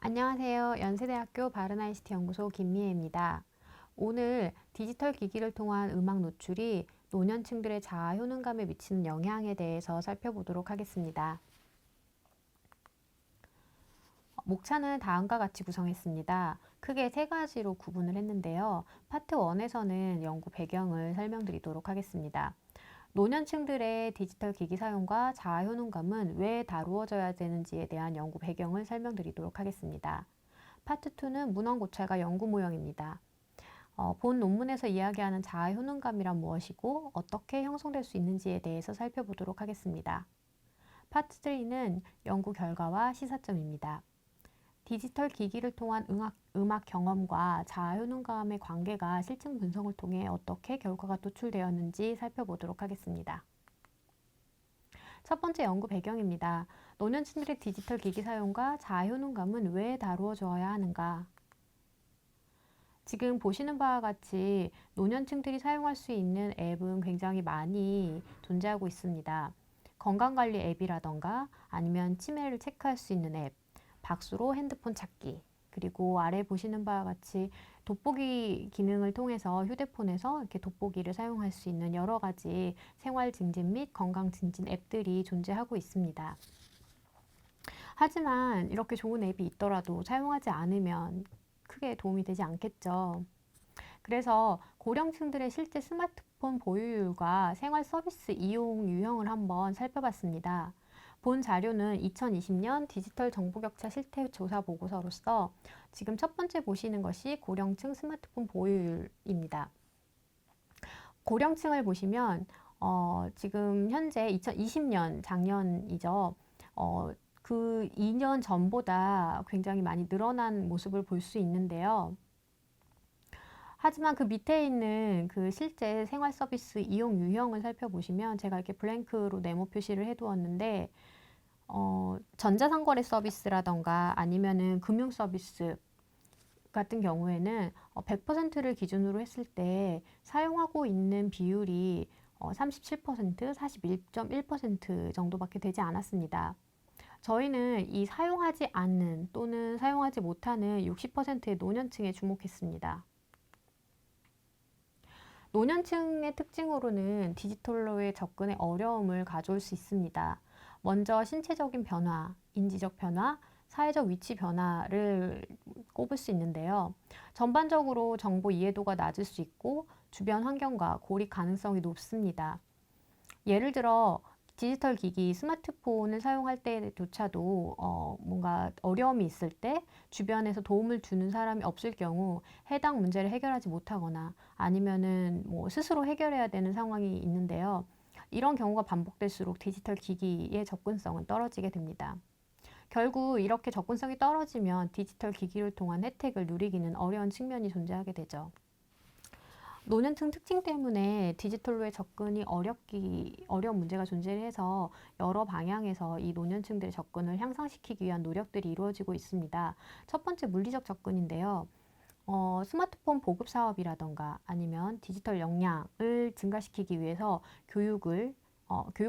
안녕하세요. 연세대학교 바른아이시티 연구소 김미애입니다. 오늘 디지털 기기를 통한 음악 노출이 노년층들의 자아 효능감에 미치는 영향에 대해서 살펴보도록 하겠습니다. 목차는 다음과 같이 구성했습니다. 크게 세 가지로 구분을 했는데요. 파트 1에서는 연구 배경을 설명드리도록 하겠습니다. 노년층들의 디지털 기기 사용과 자아 효능감은 왜 다루어져야 되는지에 대한 연구 배경을 설명드리도록 하겠습니다. 파트 2는 문헌 고찰과 연구 모형입니다. 본 논문에서 이야기하는 자아 효능감이란 무엇이고 어떻게 형성될 수 있는지에 대해서 살펴보도록 하겠습니다. 파트 3는 연구 결과와 시사점입니다. 디지털 기기를 통한 음악 경험과 자아 효능감의 관계가 실증 분석을 통해 어떻게 결과가 도출되었는지 살펴보도록 하겠습니다. 첫 번째 연구 배경입니다. 노년층들의 디지털 기기 사용과 자아 효능감은 왜 다루어져야 하는가? 지금 보시는 바와 같이 노년층들이 사용할 수 있는 앱은 굉장히 많이 존재하고 있습니다. 건강관리 앱이라던가 아니면 치매를 체크할 수 있는 앱, 박수로 핸드폰 찾기, 그리고 아래 보시는 바와 같이 돋보기 기능을 통해서 휴대폰에서 이렇게 돋보기를 사용할 수 있는 여러 가지 생활 증진 및 건강 증진 앱들이 존재하고 있습니다. 하지만 이렇게 좋은 앱이 있더라도 사용하지 않으면 크게 도움이 되지 않겠죠. 그래서 고령층들의 실제 스마트폰 보유율과 생활 서비스 이용 유형을 한번 살펴봤습니다. 본 자료는 2020년 디지털 정보격차 실태 조사 보고서로서 지금 첫 번째 보시는 것이 고령층 스마트폰 보유율입니다. 고령층을 보시면 지금 현재 2020년 작년이죠. 그 2년 전보다 굉장히 많이 늘어난 모습을 볼 수 있는데요. 하지만 그 밑에 있는 그 실제 생활 서비스 이용 유형을 살펴보시면 제가 이렇게 블랭크로 네모 표시를 해두었는데 전자상거래 서비스라던가 아니면은 금융 서비스 같은 경우에는 100%를 기준으로 했을 때 사용하고 있는 비율이 37%, 41.1% 정도밖에 되지 않았습니다. 저희는 이 사용하지 않는 또는 사용하지 못하는 60%의 노년층에 주목했습니다. 노년층의 특징으로는 디지털로의 접근에 어려움을 가져올 수 있습니다. 먼저 신체적인 변화, 인지적 변화, 사회적 위치 변화를 꼽을 수 있는데요. 전반적으로 정보 이해도가 낮을 수 있고 주변 환경과 고립 가능성이 높습니다. 예를 들어 디지털 기기, 스마트폰을 사용할 때조차도 뭔가 어려움이 있을 때 주변에서 도움을 주는 사람이 없을 경우 해당 문제를 해결하지 못하거나 아니면은 뭐 스스로 해결해야 되는 상황이 있는데요. 이런 경우가 반복될수록 디지털 기기의 접근성은 떨어지게 됩니다. 결국 이렇게 접근성이 떨어지면 디지털 기기를 통한 혜택을 누리기는 어려운 측면이 존재하게 되죠. 노년층 특징 때문에 디지털로의 접근이 어려운 문제가 존재해서 여러 방향에서 이 노년층들의 접근을 향상시키기 위한 노력들이 이루어지고 있습니다. 첫 번째 물리적 접근인데요. 스마트폰 보급 사업이라던가 아니면 디지털 역량을 증가시키기 위해서 교육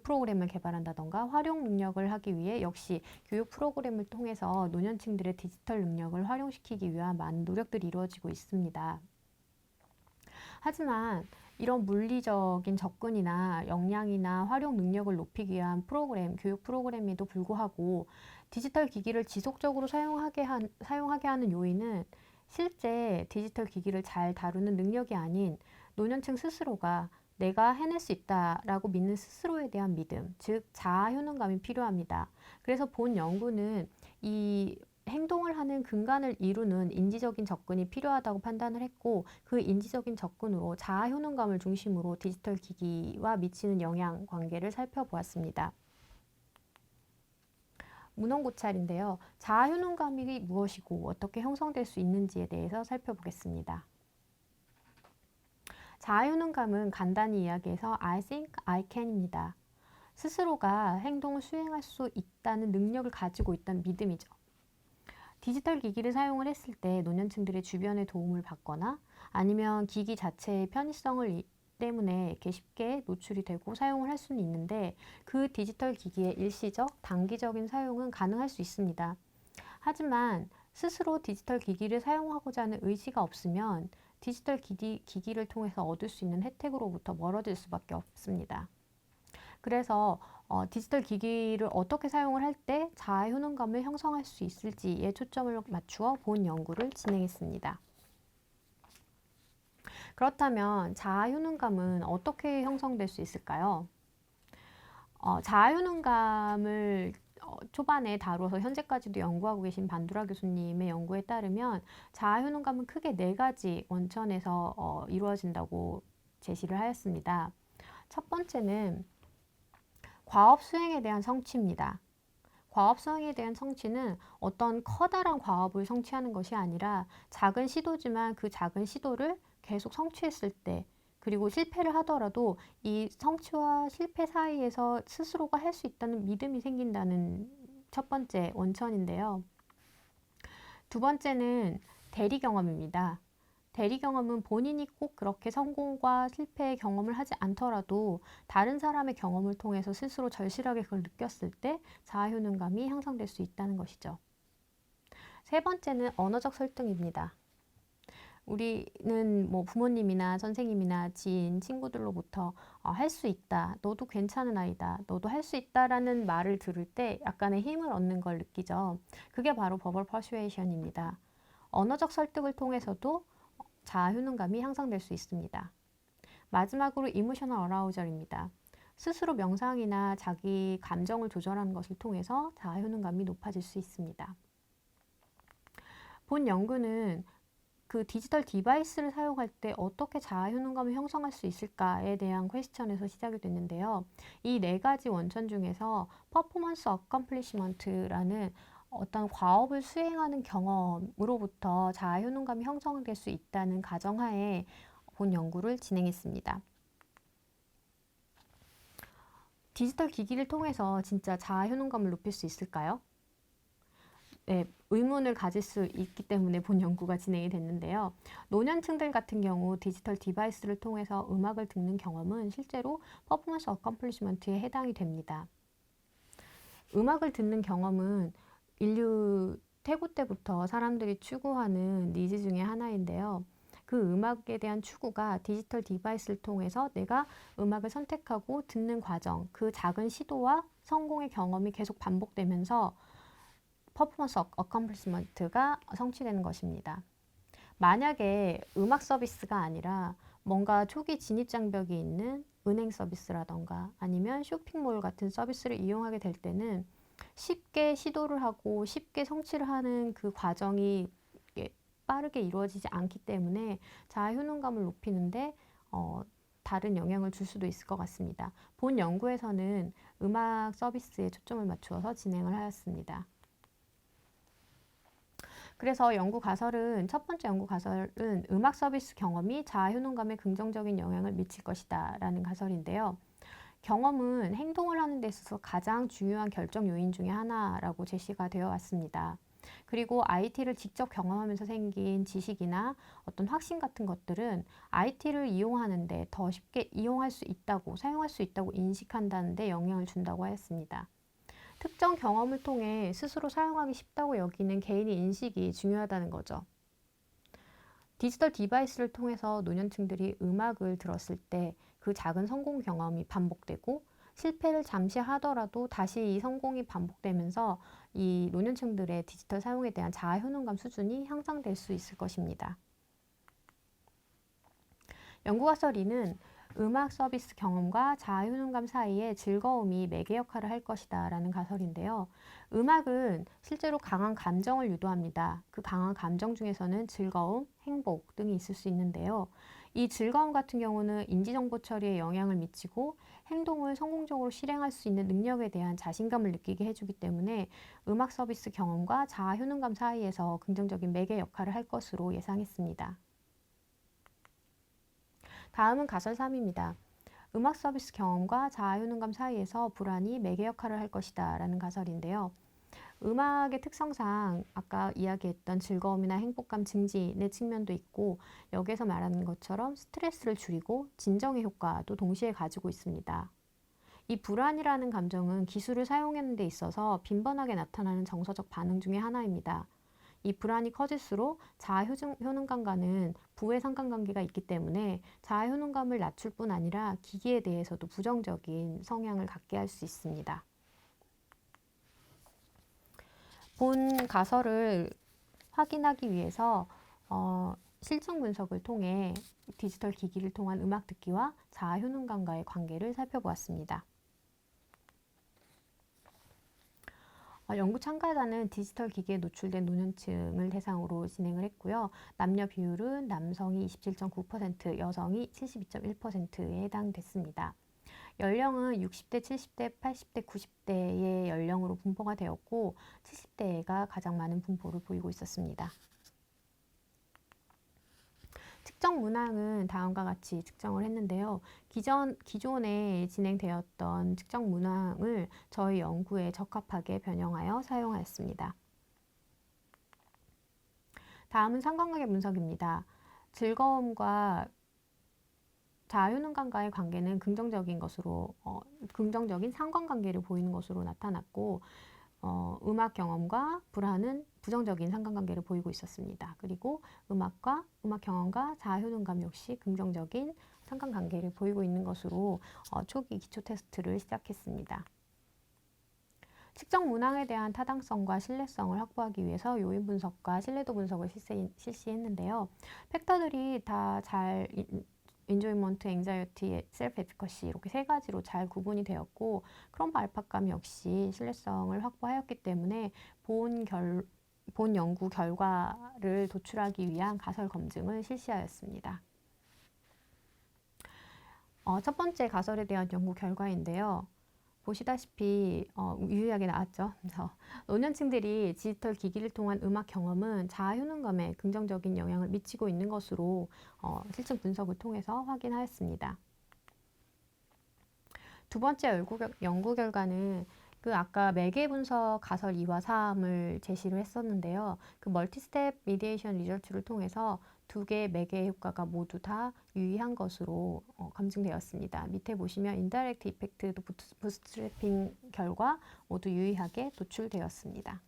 프로그램을 개발한다던가 활용 능력을 하기 위해 역시 교육 프로그램을 통해서 노년층들의 디지털 능력을 활용시키기 위한 많은 노력들이 이루어지고 있습니다. 하지만 이런 물리적인 접근이나 역량이나 활용 능력을 높이기 위한 교육 프로그램에도 불구하고 디지털 기기를 지속적으로 사용하게 하는 요인은 실제 디지털 기기를 잘 다루는 능력이 아닌 노년층 스스로가 내가 해낼 수 있다라고 믿는 스스로에 대한 믿음, 즉 자아 효능감이 필요합니다. 그래서 본 연구는 이 행동을 하는 근간을 이루는 인지적인 접근이 필요하다고 판단을 했고 그 인지적인 접근으로 자아 효능감을 중심으로 디지털 기기와 미치는 영향 관계를 살펴보았습니다. 문헌 고찰인데요. 자아 효능감이 무엇이고 어떻게 형성될 수 있는지에 대해서 살펴보겠습니다. 자아 효능감은 간단히 이야기해서 I think I can입니다. 스스로가 행동을 수행할 수 있다는 능력을 가지고 있다는 믿음이죠. 디지털 기기를 사용을 했을 때 노년층들의 주변의 도움을 받거나 아니면 기기 자체의 편의성을 때문에 이렇게 쉽게 노출이 되고 사용을 할 수는 있는데 그 디지털 기기의 일시적, 단기적인 사용은 가능할 수 있습니다. 하지만 스스로 디지털 기기를 사용하고자 하는 의지가 없으면 디지털 기기를 통해서 얻을 수 있는 혜택으로부터 멀어질 수밖에 없습니다. 그래서 디지털 기기를 어떻게 사용을 할 때 자아 효능감을 형성할 수 있을지에 초점을 맞추어 본 연구를 진행했습니다. 그렇다면 자아 효능감은 어떻게 형성될 수 있을까요? 자아 효능감을 초반에 다루어서 현재까지도 연구하고 계신 반두라 교수님의 연구에 따르면 자아 효능감은 크게 4가지 원천에서 이루어진다고 제시를 하였습니다. 첫 번째는 과업 수행에 대한 성취입니다. 과업 수행에 대한 성취는 어떤 커다란 과업을 성취하는 것이 아니라 작은 시도지만 그 작은 시도를 계속 성취했을 때, 그리고 실패를 하더라도 이 성취와 실패 사이에서 스스로가 할 수 있다는 믿음이 생긴다는 첫 번째 원천인데요. 두 번째는 대리 경험입니다. 대리 경험은 본인이 꼭 그렇게 성공과 실패의 경험을 하지 않더라도 다른 사람의 경험을 통해서 스스로 절실하게 그걸 느꼈을 때 자아 효능감이 형성될 수 있다는 것이죠. 세 번째는 언어적 설득입니다. 우리는 뭐 부모님이나 선생님이나 지인, 친구들로부터 할 수 있다, 너도 괜찮은 아이다, 너도 할 수 있다라는 말을 들을 때 약간의 힘을 얻는 걸 느끼죠. 그게 바로 버벌 퍼슈에이션입니다. 언어적 설득을 통해서도 자아 효능감이 향상될 수 있습니다. 마지막으로 이모셔널 어라우절입니다. 스스로 명상이나 자기 감정을 조절하는 것을 통해서 자아 효능감이 높아질 수 있습니다. 본 연구는 그 디지털 디바이스를 사용할 때 어떻게 자아 효능감을 형성할 수 있을까에 대한 퀘스천에서 시작이 됐는데요. 이 4가지 원천 중에서 퍼포먼스 어컴플리시먼트라는 어떤 과업을 수행하는 경험으로부터 자아 효능감이 형성될 수 있다는 가정하에 본 연구를 진행했습니다. 디지털 기기를 통해서 진짜 자아 효능감을 높일 수 있을까요? 네, 의문을 가질 수 있기 때문에 본 연구가 진행이 됐는데요. 노년층들 같은 경우 디지털 디바이스를 통해서 음악을 듣는 경험은 실제로 퍼포먼스 어컴플리시먼트에 해당이 됩니다. 음악을 듣는 경험은 인류 태고 때부터 사람들이 추구하는 니즈 중에 하나인데요. 그 음악에 대한 추구가 디지털 디바이스를 통해서 내가 음악을 선택하고 듣는 과정, 그 작은 시도와 성공의 경험이 계속 반복되면서 퍼포먼스 어컴플리시먼트가 성취되는 것입니다. 만약에 음악 서비스가 아니라 뭔가 초기 진입 장벽이 있는 은행 서비스라던가 아니면 쇼핑몰 같은 서비스를 이용하게 될 때는 쉽게 시도를 하고 쉽게 성취를 하는 그 과정이 빠르게 이루어지지 않기 때문에 자아 효능감을 높이는데 다른 영향을 줄 수도 있을 것 같습니다. 본 연구에서는 음악 서비스에 초점을 맞추어서 진행을 하였습니다. 그래서 첫 번째 연구 가설은 음악 서비스 경험이 자아 효능감에 긍정적인 영향을 미칠 것이다 라는 가설인데요. 경험은 행동을 하는 데 있어서 가장 중요한 결정 요인 중에 하나라고 제시가 되어 왔습니다. 그리고 IT를 직접 경험하면서 생긴 지식이나 어떤 확신 같은 것들은 IT를 이용하는데 더 쉽게 이용할 수 있다고, 사용할 수 있다고 인식한다는 데 영향을 준다고 하였습니다. 특정 경험을 통해 스스로 사용하기 쉽다고 여기는 개인의 인식이 중요하다는 거죠. 디지털 디바이스를 통해서 노년층들이 음악을 들었을 때 그 작은 성공 경험이 반복되고 실패를 잠시 하더라도 다시 이 성공이 반복되면서 이 노년층들의 디지털 사용에 대한 자아 효능감 수준이 향상될 수 있을 것입니다. 연구가설 2는 음악 서비스 경험과 자아 효능감 사이에 즐거움이 매개 역할을 할 것이다 라는 가설인데요. 음악은 실제로 강한 감정을 유도합니다. 그 강한 감정 중에서는 즐거움, 행복 등이 있을 수 있는데요. 이 즐거움 같은 경우는 인지정보 처리에 영향을 미치고 행동을 성공적으로 실행할 수 있는 능력에 대한 자신감을 느끼게 해주기 때문에 음악 서비스 경험과 자아 효능감 사이에서 긍정적인 매개 역할을 할 것으로 예상했습니다. 다음은 가설 3입니다. 음악 서비스 경험과 자아 효능감 사이에서 불안이 매개 역할을 할 것이다 라는 가설인데요. 음악의 특성상 아까 이야기했던 즐거움이나 행복감 증진의 측면도 있고 여기에서 말하는 것처럼 스트레스를 줄이고 진정의 효과도 동시에 가지고 있습니다. 이 불안이라는 감정은 기술을 사용하는 데 있어서 빈번하게 나타나는 정서적 반응 중의 하나입니다. 이 불안이 커질수록 자아 효능감과는 부의 상관관계가 있기 때문에 자아 효능감을 낮출 뿐 아니라 기기에 대해서도 부정적인 성향을 갖게 할 수 있습니다. 본 가설을 확인하기 위해서 실증 분석을 통해 디지털 기기를 통한 음악 듣기와 자아 효능감과의 관계를 살펴보았습니다. 연구 참가자는 디지털 기기에 노출된 노년층을 대상으로 진행을 했고요. 남녀 비율은 남성이 27.9%, 여성이 72.1%에 해당됐습니다. 연령은 60대, 70대, 80대, 90대의 연령으로 분포가 되었고 70대가 가장 많은 분포를 보이고 있었습니다. 측정 문항은 다음과 같이 측정을 했는데요. 기존에 진행되었던 측정 문항을 저희 연구에 적합하게 변형하여 사용하였습니다. 다음은 상관관계 분석입니다. 즐거움과 자아 효능감과의 관계는 긍정적인 상관관계를 보이는 것으로 나타났고 음악 경험과 불안은 부정적인 상관관계를 보이고 있었습니다. 그리고 음악 경험과 자아 효능감 역시 긍정적인 상관관계를 보이고 있는 것으로 초기 기초 테스트를 시작했습니다. 측정 문항에 대한 타당성과 신뢰성을 확보하기 위해서 요인 분석과 신뢰도 분석을 실시했는데요. 팩터들이 다 잘 인조이먼트, 앵자이어티, 셀프 에피커시 이렇게 세 가지로 잘 구분이 되었고 크롬바 알파감 역시 신뢰성을 확보하였기 때문에 본 연구 결과를 도출하기 위한 가설 검증을 실시하였습니다. 첫 번째 가설에 대한 연구 결과인데요. 보시다시피 유의하게 나왔죠. 그래서 노년층들이 디지털 기기를 통한 음악 경험은 자아 효능감에 긍정적인 영향을 미치고 있는 것으로 실증 분석을 통해서 확인하였습니다. 두 번째 연구 결과는 그 아까 매개 분석 가설 2와 3을 제시를 했었는데요. 그 멀티스텝 미디에이션 리저치를 통해서 두 개의 매개 효과가 모두 다 유의한 것으로 검증되었습니다. 밑에 보시면 인다이렉트 이펙트 부스트래핑 결과 모두 유의하게 도출되었습니다.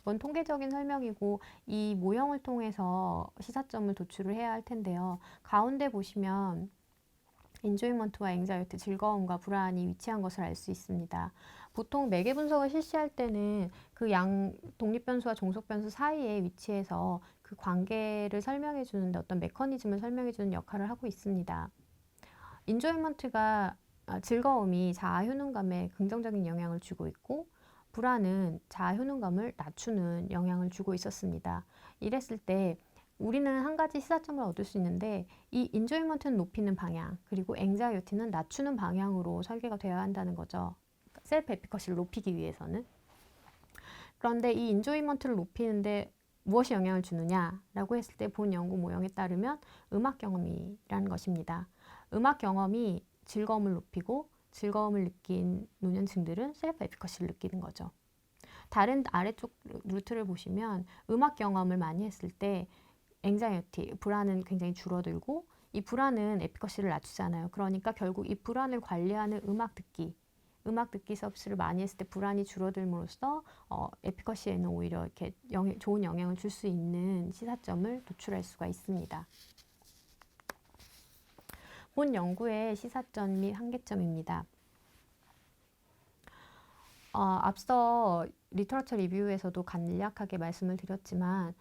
이건 통계적인 설명이고 이 모형을 통해서 시사점을 도출을 해야 할 텐데요. 가운데 보시면 인조이먼트와 앵자이어티, 즐거움과 불안이 위치한 것을 알 수 있습니다. 보통 매개 분석을 실시할 때는 그 양 독립변수와 종속변수 사이에 위치해서 그 관계를 설명해 주는데 어떤 메커니즘을 설명해 주는 역할을 하고 있습니다. 인조이먼트가 즐거움이 자아 효능감에 긍정적인 영향을 주고 있고 불안은 자아 효능감을 낮추는 영향을 주고 있었습니다. 이랬을 때 우리는 한 가지 시사점을 얻을 수 있는데 이 인조이먼트는 높이는 방향 그리고 앵자이어티는 낮추는 방향으로 설계가 되어야 한다는 거죠. 셀프 에피커시를 높이기 위해서는. 그런데 이 인조이먼트를 높이는데 무엇이 영향을 주느냐라고 했을 때 본 연구 모형에 따르면 음악 경험이라는 것입니다. 음악 경험이 즐거움을 높이고 즐거움을 느낀 노년층들은 셀프 에피커시를 느끼는 거죠. 다른 아래쪽 루트를 보시면 음악 경험을 많이 했을 때 앵자이어티, 불안은 굉장히 줄어들고 이 불안은 에피커시를 낮추잖아요. 그러니까 결국 이 불안을 관리하는 음악 듣기 서비스를 많이 했을 때 불안이 줄어들므로써 에피커시에는 오히려 이렇게 좋은 영향을 줄 수 있는 시사점을 도출할 수가 있습니다. 본 연구의 시사점 및 한계점입니다. 앞서 리터러처 리뷰에서도 간략하게 말씀을 드렸지만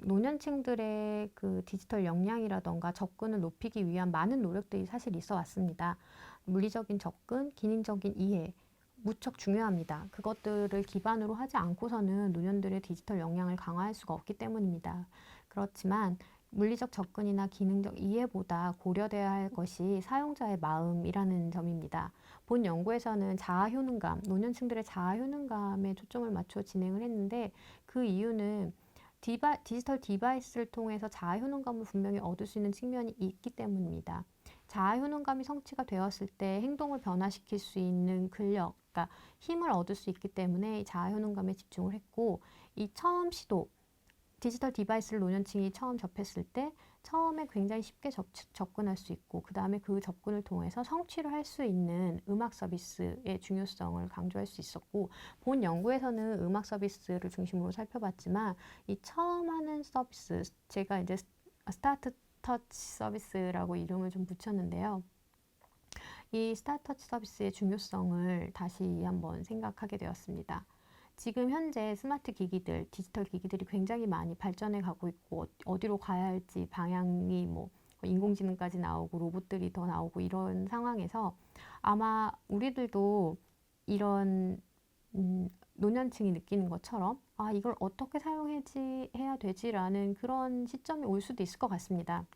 노년층들의 그 디지털 역량이라던가 접근을 높이기 위한 많은 노력들이 사실 있어 왔습니다. 물리적인 접근, 기능적인 이해, 무척 중요합니다. 그것들을 기반으로 하지 않고서는 노년들의 디지털 역량을 강화할 수가 없기 때문입니다. 그렇지만 물리적 접근이나 기능적 이해보다 고려돼야 할 것이 사용자의 마음이라는 점입니다. 본 연구에서는 자아 효능감, 노년층들의 자아 효능감에 초점을 맞춰 진행을 했는데 그 이유는 디지털 디바이스를 통해서 자아 효능감을 분명히 얻을 수 있는 측면이 있기 때문입니다. 자아 효능감이 성취가 되었을 때 행동을 변화시킬 수 있는 근력, 그러니까 힘을 얻을 수 있기 때문에 이 자아 효능감에 집중을 했고 이 처음 시도, 디지털 디바이스를 노년층이 처음 접했을 때 처음에 굉장히 쉽게 접근할 수 있고 그 다음에 그 접근을 통해서 성취를 할 수 있는 음악 서비스의 중요성을 강조할 수 있었고 본 연구에서는 음악 서비스를 중심으로 살펴봤지만 이 처음 하는 서비스 제가 이제 스타트 터치 서비스라고 이름을 좀 붙였는데요. 이 스타트 터치 서비스의 중요성을 다시 한번 생각하게 되었습니다. 지금 현재 스마트 기기들, 디지털 기기들이 굉장히 많이 발전해 가고 있고 어디로 가야 할지 방향이 뭐 인공지능까지 나오고 로봇들이 더 나오고 이런 상황에서 아마 우리들도 이런 노년층이 느끼는 것처럼 아 이걸 어떻게 사용해야 되지라는 그런 시점이 올 수도 있을 것 같습니다.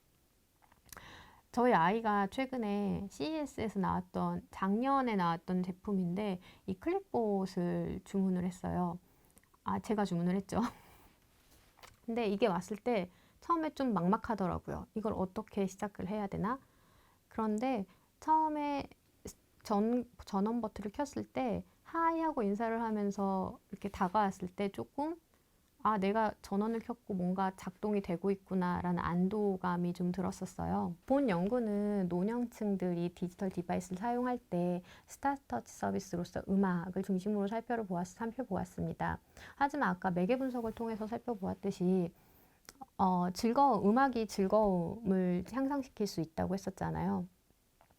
저희 아이가 최근에 CES에서 나왔던 작년에 나왔던 제품인데 이 클립봇을 주문을 했어요. 아 제가 주문을 했죠. 근데 이게 왔을 때 처음에 좀 막막하더라고요. 이걸 어떻게 시작을 해야 되나? 그런데 처음에 전원 버튼을 켰을 때 하이 하고 인사를 하면서 이렇게 다가왔을 때 조금 아, 내가 전원을 켰고 뭔가 작동이 되고 있구나라는 안도감이 좀 들었었어요. 본 연구는 노년층들이 디지털 디바이스를 사용할 때 스타트터치 서비스로서 음악을 중심으로 살펴보았습니다. 하지만 아까 매개 분석을 통해서 살펴보았듯이 음악이 즐거움을 향상시킬 수 있다고 했었잖아요.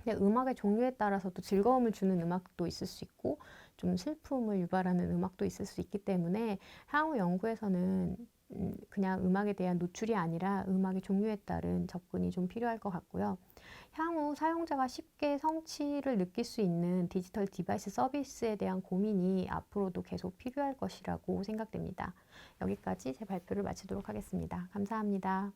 근데 음악의 종류에 따라서도 즐거움을 주는 음악도 있을 수 있고 좀 슬픔을 유발하는 음악도 있을 수 있기 때문에 향후 연구에서는 그냥 음악에 대한 노출이 아니라 음악의 종류에 따른 접근이 좀 필요할 것 같고요. 향후 사용자가 쉽게 성취를 느낄 수 있는 디지털 디바이스 서비스에 대한 고민이 앞으로도 계속 필요할 것이라고 생각됩니다. 여기까지 제 발표를 마치도록 하겠습니다. 감사합니다.